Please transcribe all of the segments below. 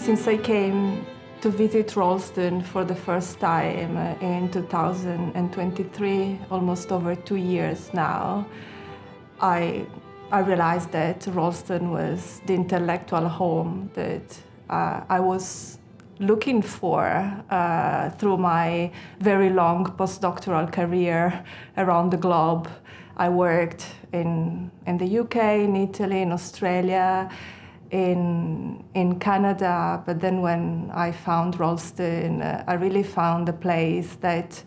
Since I came to visit Ralston for the first time in 2023, almost over 2 years now, I realized that Ralston was the intellectual home that I was looking for through my very long postdoctoral career around the globe. I worked in the UK, in Italy, in Australia, in Canada, but then when I found Ralston, I really found a place that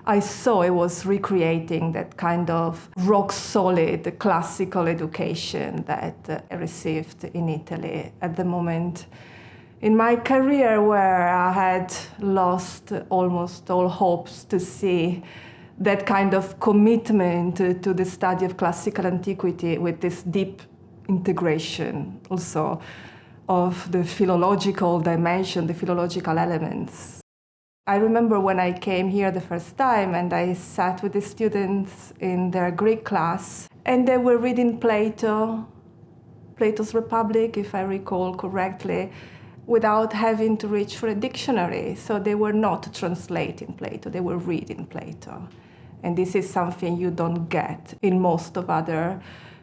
I saw it was recreating that kind of rock-solid classical education that I received in Italy at the moment in my career, where I had lost almost all hopes to see that kind of commitment to the study of classical antiquity with this deep integration also of the philological dimension, the philological elements. I remember when I came here the first time and I sat with the students in their Greek class and they were reading Plato's Republic, if I recall correctly, without having to reach for a dictionary. So they were not translating Plato, they were reading Plato. And this is something you don't get in most of other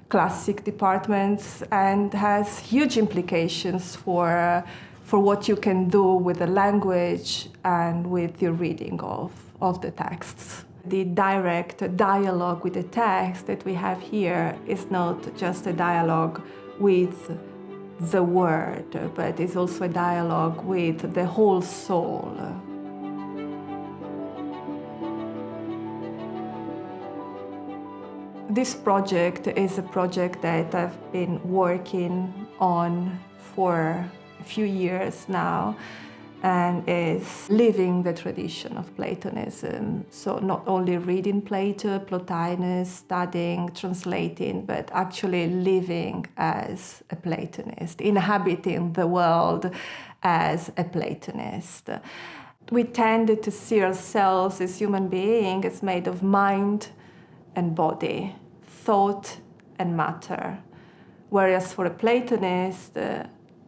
classic departments and has huge implications for what you can do with the language and with your reading of the texts. The direct dialogue with the text that we have here is not just a dialogue with the word, but it's also a dialogue with the whole soul. This project is a project that I've been working on for a few years now and is living the tradition of Platonism. So not only reading Plato, Plotinus, studying, translating, but actually living as a Platonist, inhabiting the world as a Platonist. We tend to see ourselves as human beings as made of mind and body, thought and matter. Whereas for a Platonist,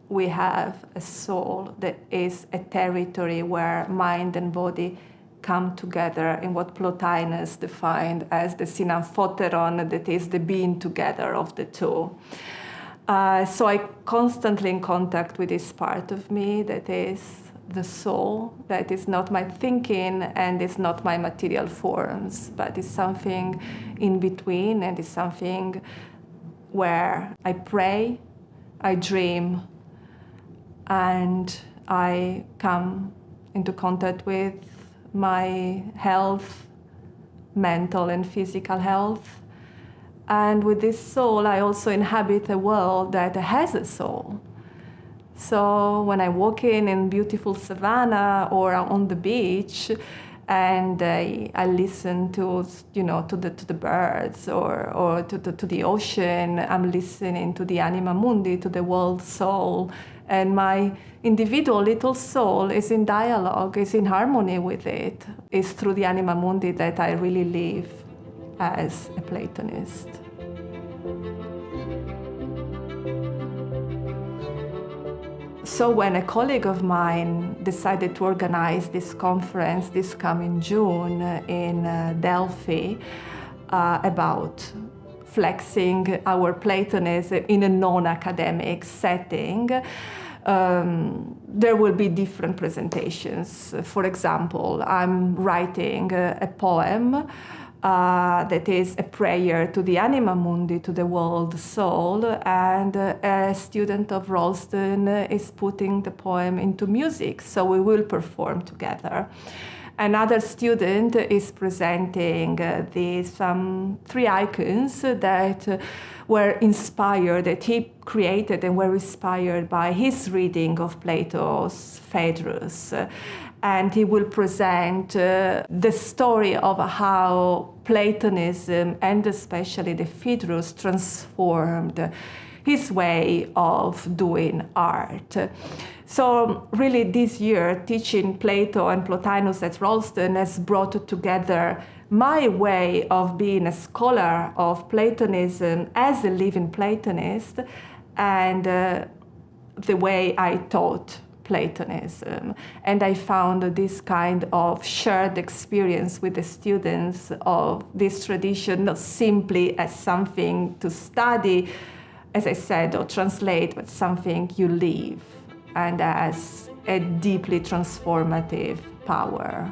we have a soul that is a territory where mind and body come together in what Plotinus defined as the synaphoteron, that is the being together of the two. So I constantly in contact with this part of me that is the soul, that is not my thinking and is not my material forms, but is something in between and is something where I pray, I dream, and I come into contact with my health, mental and physical health. And with this soul, I also inhabit a world that has a soul. So when I walk in beautiful savannah or on the beach, and I listen to the birds or to the ocean, I'm listening to the Anima Mundi, to the world soul, and my individual little soul is in dialogue, is in harmony with it. It's through the Anima Mundi that I really live as a Platonist. So when a colleague of mine decided to organize this conference this coming June in Delphi about flexing our Platonism in a non-academic setting, there will be different presentations. For example, I'm writing a poem that is a prayer to the Anima Mundi, to the world soul, and a student of Ralston is putting the poem into music, so we will perform together. Another student is presenting some 3 icons that were inspired, that he created and were inspired by his reading of Plato's Phaedrus. And he will present the story of how Platonism and especially the Phaedrus transformed his way of doing art. So really this year, teaching Plato and Plotinus at Ralston has brought together my way of being a scholar of Platonism as a living Platonist and the way I taught Platonism. And I found this kind of shared experience with the students of this tradition, not simply as something to study, as I said, or translate, but something you live, and as a deeply transformative power.